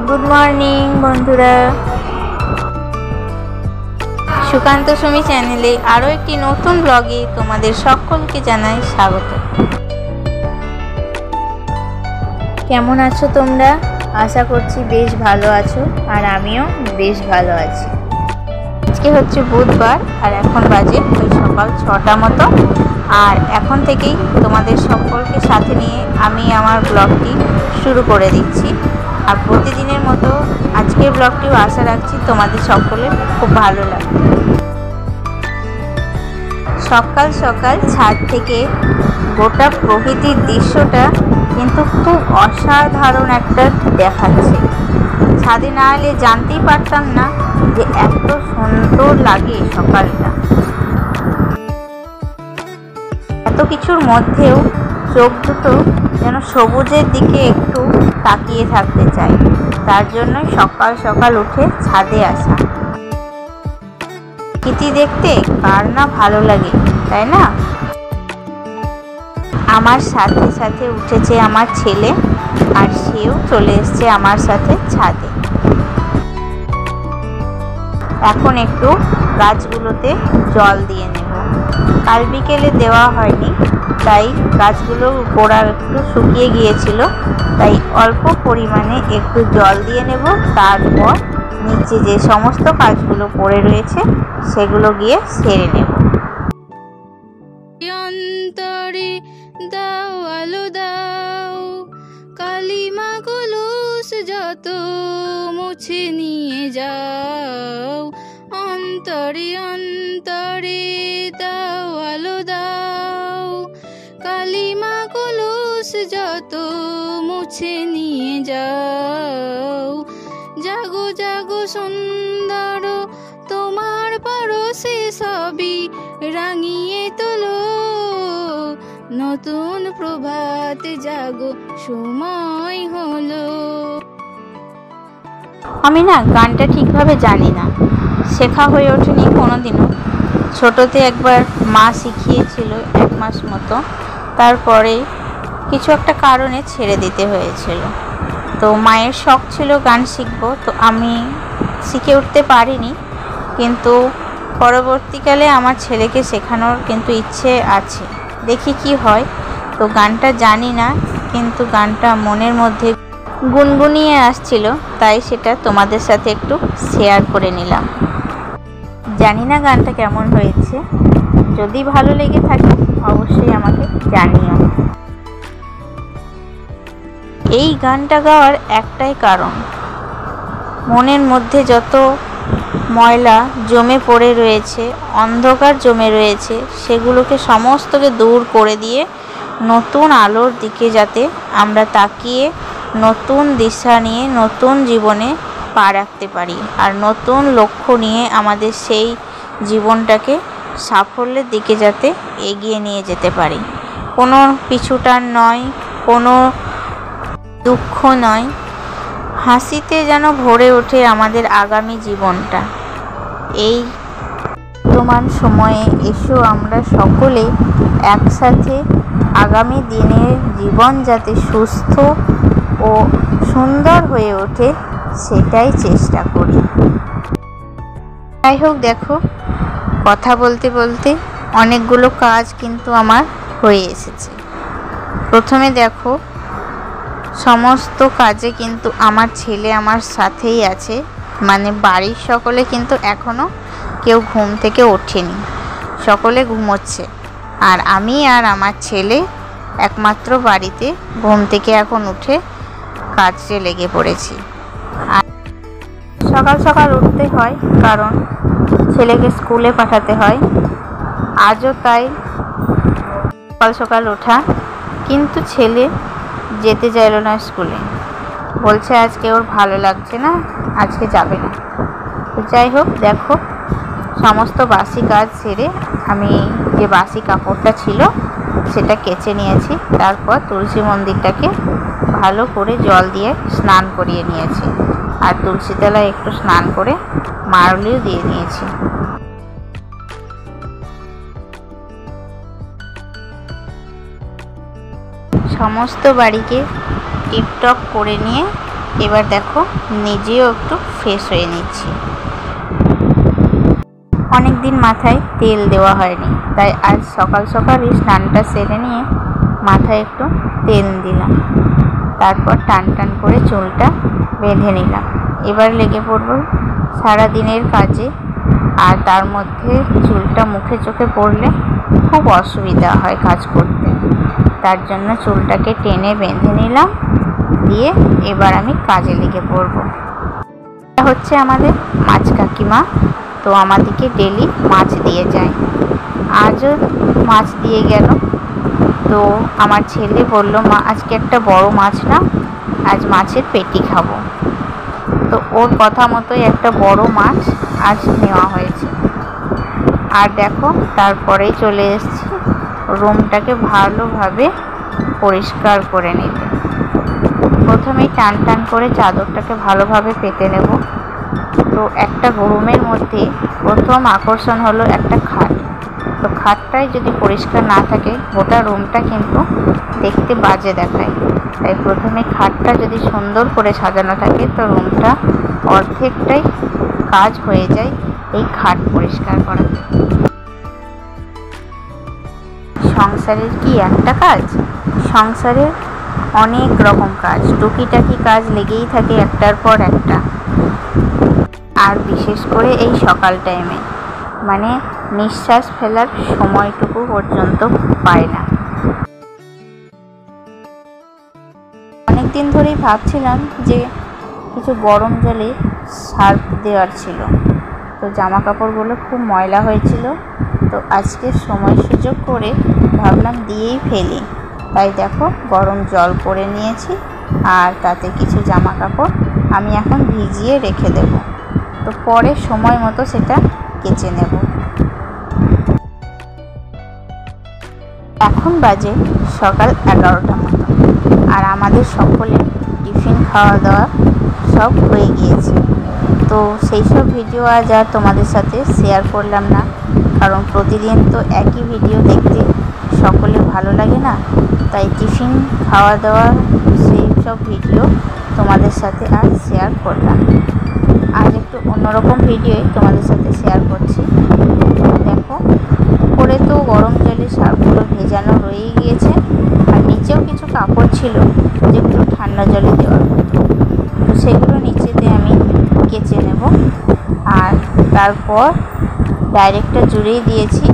Good morning বন্ধুরা, সুকান্ত সুমি চ্যানেলে আরও একটি নতুন ব্লগে তোমাদের সকলকে জানাই স্বাগত। কেমন আছো তোমরা? আশা করছি বেশ ভালো আছো, আর আমিও বেশ ভালো আছি। আজকে হচ্ছে বুধবার, আর এখন বাজে ওই সকাল 6টা মতো। আর এখন থেকেই তোমাদের সকলকে সাথে নিয়ে আমি আমার ব্লগটি শুরু করে দিচ্ছি। আর প্রতিদিনের মতো আজকের ব্লগটিও আশা রাখছি তোমাদের সকলের খুব ভালো লাগবে। সকাল সকাল ছাদ থেকে গোটা প্রকৃতির দৃশ্যটা কিন্তু খুব অসাধারণ একটা দেখাচ্ছে। ছাদে না এলে জানতেই পারতাম না যে এত সুন্দর লাগে সকালটা। এত কিছুর মধ্যেও চোখ দুটো যেন সবুজের দিকে একটু তাকিয়ে থাকতে চাই। তার জন্যই সকাল সকাল উঠে ছাদে আসা। প্রকৃতি দেখতে কার না ভালো লাগে, তাই না? আমার সাথে সাথে উঠেছে আমার ছেলে, আর সেও চলে এসছে আমার সাথে ছাদে। এখন একটু গাছগুলোতে জল দিয়ে নেব। কাল বিকেলে দেওয়া হয়নি, তাই গাছগুলোর গোড়া একটু শুকিয়ে গিয়েছিল, তাই অল্প পরিমাণে একটু জল দিয়ে নেব। তারপর নিচে যে সমস্ত কাজগুলো পড়ে রয়েছে সেগুলো গিয়ে সেরে নেব। অন্তরে দাও আলো দাও, কালিমা কলুষ যত মুছে নিয়ে যাও। অন্তরে অন্তরে দাও আলো দাও, কালিমা কলুষ যত মুছে নিয়ে যাও। জাগো জাগো সুন্দর, তোমার পরশে সবই রাঙিয়ে তোলো। নতুন প্রভাতে জাগো, সময় হলো। আমি না গানটা ঠিকভাবে জানি না, শেখা হয়ে ওঠেনি কোনোদিনও। ছোটোতে একবার মা শিখিয়েছিল 1 মাস মতো, তারপরে কিছু একটা কারণে ছেড়ে দিতে হয়েছিল। তো মায়ের শখ ছিল গান শিখবো, তো আমি শিখে উঠতে পারিনি। কিন্তু পরবর্তীকালে আমার ছেলেকে শেখানোর কিন্তু ইচ্ছে আছে, দেখি কি হয়। তো গানটা জানি না, কিন্তু গানটা মনের মধ্যে গুনগুনিয়ে আসছিল, তাই সেটা তোমাদের সাথে একটু শেয়ার করে নিলাম। জানি না গানটা কেমন হয়েছে, যদি ভালো লেগে থাকে অবশ্যই আমাকে জানিও। এই গানটা গাওয়ার একটাই কারণ, মনের মধ্যে যত ময়লা জমে পড়ে রয়েছে, অন্ধকার জমে রয়েছে, সেগুলোকে সমস্তকে দূর করে দিয়ে নতুন আলোর দিকে যাতে আমরা তাকিয়ে নতুন দিশা নিয়ে নতুন জীবনে পা রাখতে পারি, আর নতুন লক্ষ্য নিয়ে আমাদের সেই জীবনটাকে সাফল্যের দিকে যাতে এগিয়ে নিয়ে যেতে পারি। কোনো পিছুটান নয়, কোনো দুঃখ নয়, হাসিতে যেন ভরে ওঠে আমাদের আগামী জীবনটা। এই বর্তমান সময়ে এসো আমরা সকলে একসাথে আগামী দিনের জীবন যাতে সুস্থ ও সুন্দর হয়ে ওঠে সেটাই চেষ্টা করি। যাই হোক, দেখো কথা বলতে বলতে অনেকগুলো কাজ কিন্তু আমার হয়ে এসেছে। প্রথমে দেখো, সমস্ত কাজে কিন্তু আমার ছেলে আমার সাথেই আছে, মানে বাড়ির সকলে কিন্তু এখনও কেউ ঘুম থেকে ওঠেনি, সকলে ঘুমোচ্ছে। আর আমি আর আমার ছেলে একমাত্র বাড়িতে ঘুম থেকে এখন উঠে কাজে লেগে পড়েছি। আর সকাল সকাল উঠতে হয়, কারণ ছেলেকে স্কুলে পাঠাতে হয়। আজও তাই সকাল সকাল ওঠা, কিন্তু ছেলে যেতে চাইল না স্কুলে, বলছে আজকে ওর ভালো লাগছে না, আজকে যাবে না। তো যাই হোক, দেখো সমস্ত বাসি কাজ সেরে আমি যে বাসি কাপড়টা ছিল সেটা কেচে নিয়েছি। তারপর তুলসী মন্দিরটাকে ভালো করে জল দিয়ে স্নান করিয়ে নিয়েছি, আর তুলসী তলায় একটু স্নান করে মারুলিও দিয়ে নিয়েছি। সমস্ত বাড়িকে টিপটপ করে নিয়ে এবার দেখো নিজেও একটু ফ্রেশ হয়ে নিচ্ছি। অনেক দিন মাথায় তেল দেওয়া হয়নি, তাই আজ সকাল সকালই স্নানটা সেরে নিয়ে মাথায় একটু তেল দিলাম। তারপর টান টান করে চুলটা বেঁধে নিলাম। এবার লেগে পড়ব সারাদিনের কাজে। আর তার মধ্যে চুলটা মুখে চোখে পড়লে খুব অসুবিধা হয় কাজ করতে। তার জন্য চুলটাকে টেনে বেঁধে নিলাম, দিয়ে এবার আমি কাজে লেগে পড়ব। এটা হচ্ছে আমাদের মাছ কাকিমা, তো আমাদেরকে ডেলি মাছ দিয়ে যায়। আজও মাছ দিয়ে গেল। তো আমার ছেলে বলল, মা আজকে একটা বড় মাছ না, আজ মাছের পেটি খাবো। তো ওর কথা মতোই একটা বড় মাছ আজ নেওয়া হয়েছে। আর দেখো তারপরেই চলে এসেছি রুমটাকে ভালোভাবে পরিষ্কার করে নিতে। প্রথমেই টান টান করে চাদরটাকে ভালোভাবে পেতে নেব। তো একটা রুমের মধ্যে প্রথম আকর্ষণ হলো একটা খাট। তো খাটটাই যদি পরিষ্কার না থাকে গোটা রুমটা কিন্তু দেখতে বাজে দেখায়। তাই প্রথমে খাটটা যদি সুন্দর করে সাজানো থাকে তো রুমটা অর্ধেকটাই কাজ হয়ে যায় এই খাট পরিষ্কার করাতে। সংসারের কি একটা কাজ, সংসারের অনেক রকম কাজ, টুকিটাকি কাজ লেগেই থাকে একটার পর একটা। আর বিশেষ করে এই সকাল টাইমে মানে নিঃশ্বাস ফেলার সময়টুকু পর্যন্ত পায় না। অনেক দিন ধরেই ভাবছিলাম যে কিছু গরম জলে সার্ফ দেওয়ার ছিল। তো জামা কাপড়গুলো খুব ময়লা হয়েছিল। তো আজকে সময় সুযোগ করে ভাবলাম দিয়েই ফেলি। তাই দেখো গরম জল করে নিয়েছি, আর তাতে কিছু জামা কাপড় আমি এখন ভিজিয়ে রেখে দেব। তো পরে সময় মতো সেটা কেচে নেব। এখন বাজে সকাল 11টা মতো, আর আমাদের সকলের টিফিন খাওয়া দাওয়া সব হয়ে গিয়েছে। তো সেই সব ভিডিও আজ আর তোমাদের সাথে শেয়ার করলাম না, কারণ প্রতিদিন তো একই ভিডিও দেখতে সকলে ভালো লাগে না। তাই টিফিন খাওয়া দাওয়া সেই সব ভিডিও তোমাদের সাথে আজ শেয়ার করলাম। আজ একটু অন্যরকম ভিডিওই তোমাদের সাথে শেয়ার করছি। দেখো উপরে তো গরম জলে সার্ফগুলো ভেজানো রয়েই গিয়েছে, আর নিচেও কিছু কাপড় ছিল যেগুলো ঠান্ডা জলে দেওয়ার মতো। তো সেগুলো নিচেতে আমি কেচে নেব। আর তারপর ডাইরেক্টটা জুড়েই দিয়েছি,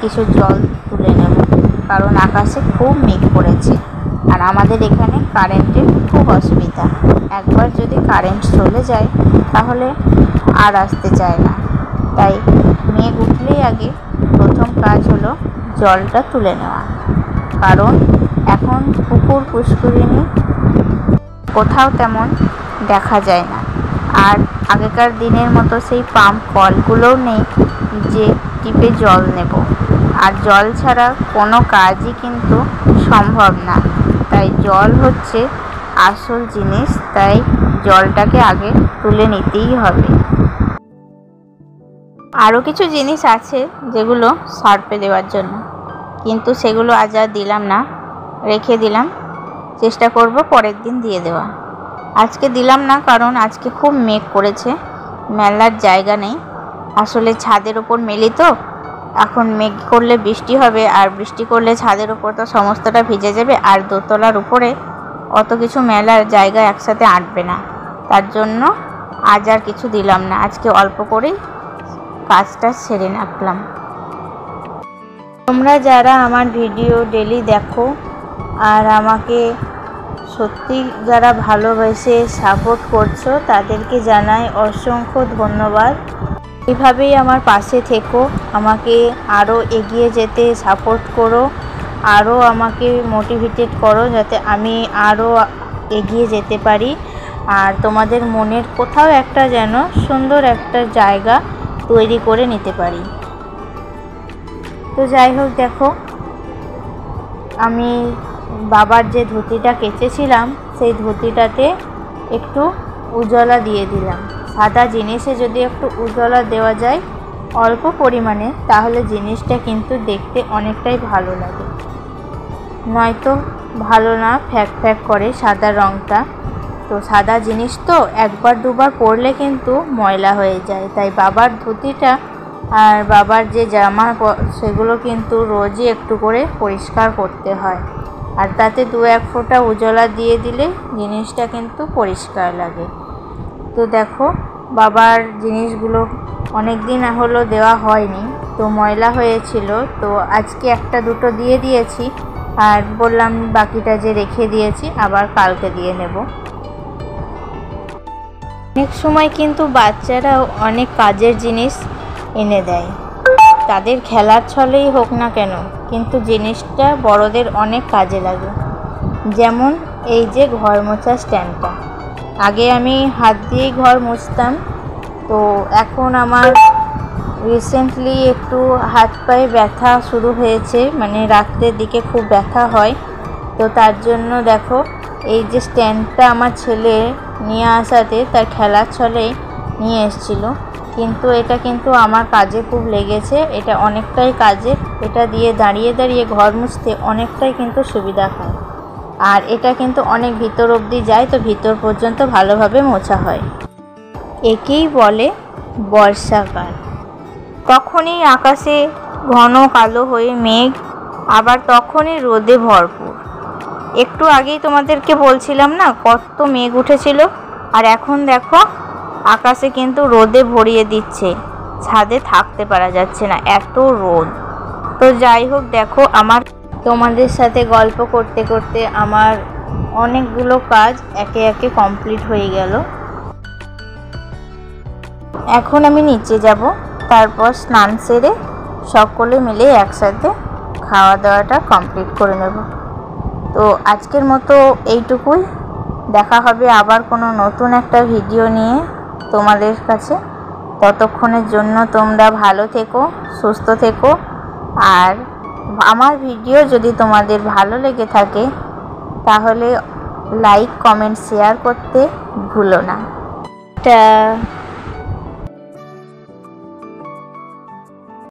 কিছু জল তুলে নেব, কারণ আকাশে খুব মেঘ পড়েছে। আর আমাদের এখানে কারেন্টের খুব অসুবিধা। একবার যদি কারেন্ট চলে যায় তাহলে আর আসতে চায় না। তাই মেঘ উঠলেই আগে প্রথম কাজ হলো জলটা তুলে নেওয়া, কারণ এখন পুকুর পুষ্করিণী কোথাও তেমন দেখা যায় না। আর আগেকার দিনের মতো সেই পাম্প কলগুলোও নেই যে টিপে জল নেব। আর জল ছাড়া কোনো কাজই কিন্তু সম্ভব না। তাই জল হচ্ছে আসল জিনিস, তাই জলটাকে আগে তুলে নিতেই হবে। আরও কিছু জিনিস আছে যেগুলো সার্ফে দেওয়ার জন্য, কিন্তু সেগুলো আজ আর দিলাম না, রেখে দিলাম। চেষ্টা করব পরের দিন দিয়ে দেওয়া। আজকে দিলাম না কারণ আজকে খুব মেঘ করেছে, মেলার জায়গা নেই। আসলে ছাদের ওপর মেলি তো, এখন মেঘ করলে বৃষ্টি হবে, আর বৃষ্টি করলে ছাদের ওপর তো সমস্তটা ভিজে যাবে, আর দোতলার উপরে অত কিছু মেলার জায়গা একসাথে আঁটবে না। তার জন্য আজ আর কিছু দিলাম না, আজকে অল্প করেই কাজটা সেরে রাখলাম। তোমরা যারা আমার ভিডিও ডেলি দেখো আর আমাকে সত্যি যারা ভালোবেসে সাপোর্ট করছো, তাদেরকে জানাই অসংখ্য ধন্যবাদ। এভাবেই আমার পাশে থেকো, আমাকে আরও এগিয়ে যেতে সাপোর্ট করো, আরও আমাকে মোটিভেটেড করো যাতে আমি আরও এগিয়ে যেতে পারি। আর তোমাদের মনের কোথাও একটা যেন সুন্দর একটা জায়গা তৈরি করে নিতে পারি। তো যাই হোক, দেখো আমি বাবার যে ধুতিটা কেচেছিলাম সেই ধুতিটাতে একটু উজালা দিয়ে দিলাম। সাদা জিনিসে যদি একটু উজালা দেওয়া যায় অল্প পরিমাণে, তাহলে জিনিসটা কিন্তু দেখতে অনেকটাই ভালো লাগে। নয়তো ভালো না, ফ্যাক ফ্যাক করে সাদা রঙটা। তো সাদা জিনিস তো একবার দুবার পরলে কিন্তু ময়লা হয়ে যায়, তাই বাবার ধুতিটা আর বাবার যে জামা সেগুলো কিন্তু রোজই একটু করে পরিষ্কার করতে হয়, আর তাতে 2-1 ফোঁটা উজালা দিয়ে দিলে জিনিসটা কিন্তু পরিষ্কার লাগে। তো দেখো বাবার জিনিসগুলো অনেক দিন হলো দেওয়া হয়নি, তো ময়লা হয়েছিল, তো আজকে 1-2টো দিয়ে দিয়েছি, আর বললাম বাকিটা যে রেখে দিয়েছি আবার কালকে দিয়ে নেব। অনেক সময় কিন্তু বাচ্চারাও অনেক কাজের জিনিস এনে দেয়, তাদের খেলার ছলেই হোক না কেন, কিন্তু জিনিসটা বড়দের অনেক কাজে লাগে। যেমন এই যে ঘর মোছা স্ট্যান্ডটা, আগে আমি হাত দিয়েই ঘর মুছতাম, তো এখন আমার রিসেন্টলি একটু হাত পায়ে ব্যথা শুরু হয়েছে, মানে রাত্রের দিকে খুব ব্যথা হয়, তো তার জন্য দেখো এই যে স্ট্যান্ডটা আমার ছেলে নিয়ে আসাতে তার খেলার ছলেই নিয়ে এসেছিলো, কিন্তু এটা কিন্তু আমার কাজে খুব লেগেছে, এটা অনেকটাই কাজে, এটা দিয়ে দাঁড়িয়ে দাঁড়িয়ে ঘর মুছতে অনেকটাই কিন্তু সুবিধা হয়, আর এটা কিন্তু অনেক ভিতর অবধি যায়, তো ভিতর পর্যন্ত ভালোভাবে মোছা হয়। একেই বলে বর্ষাকাল। তখনই আকাশে ঘন কালো হয়ে মেঘ, আবার তখনই রোদে ভরপুর। একটু আগেই তোমাদেরকে বলছিলাম না কত মেঘ উঠেছিল, আর এখন দেখো আকাশে কিন্তু রোদে ভরিয়ে দিচ্ছে, ছাদে থাকতে পারা যাচ্ছে না, এত রোদ। তো যাই হোক, দেখো আমার তোমাদের সাথে গল্প করতে করতে আমার অনেকগুলো কাজ একে একে কমপ্লিট হয়ে গেল। এখন আমি নিচে যাব, তারপর স্নান সেরে সকলে মিলে একসাথে খাওয়া দাওয়াটা কমপ্লিট করে নেব। তো আজকের মতো এইটুকুই, দেখা হবে আবার কোনো নতুন একটা ভিডিও নিয়ে তোমাদের কাছে। ততক্ষণের জন্য তোমরা ভালো থেকো, সুস্থ থেকো, আর আমার ভিডিও যদি তোমাদের ভালো লেগে থাকে তাহলে লাইক, কমেন্ট, শেয়ার করতে ভুলো না।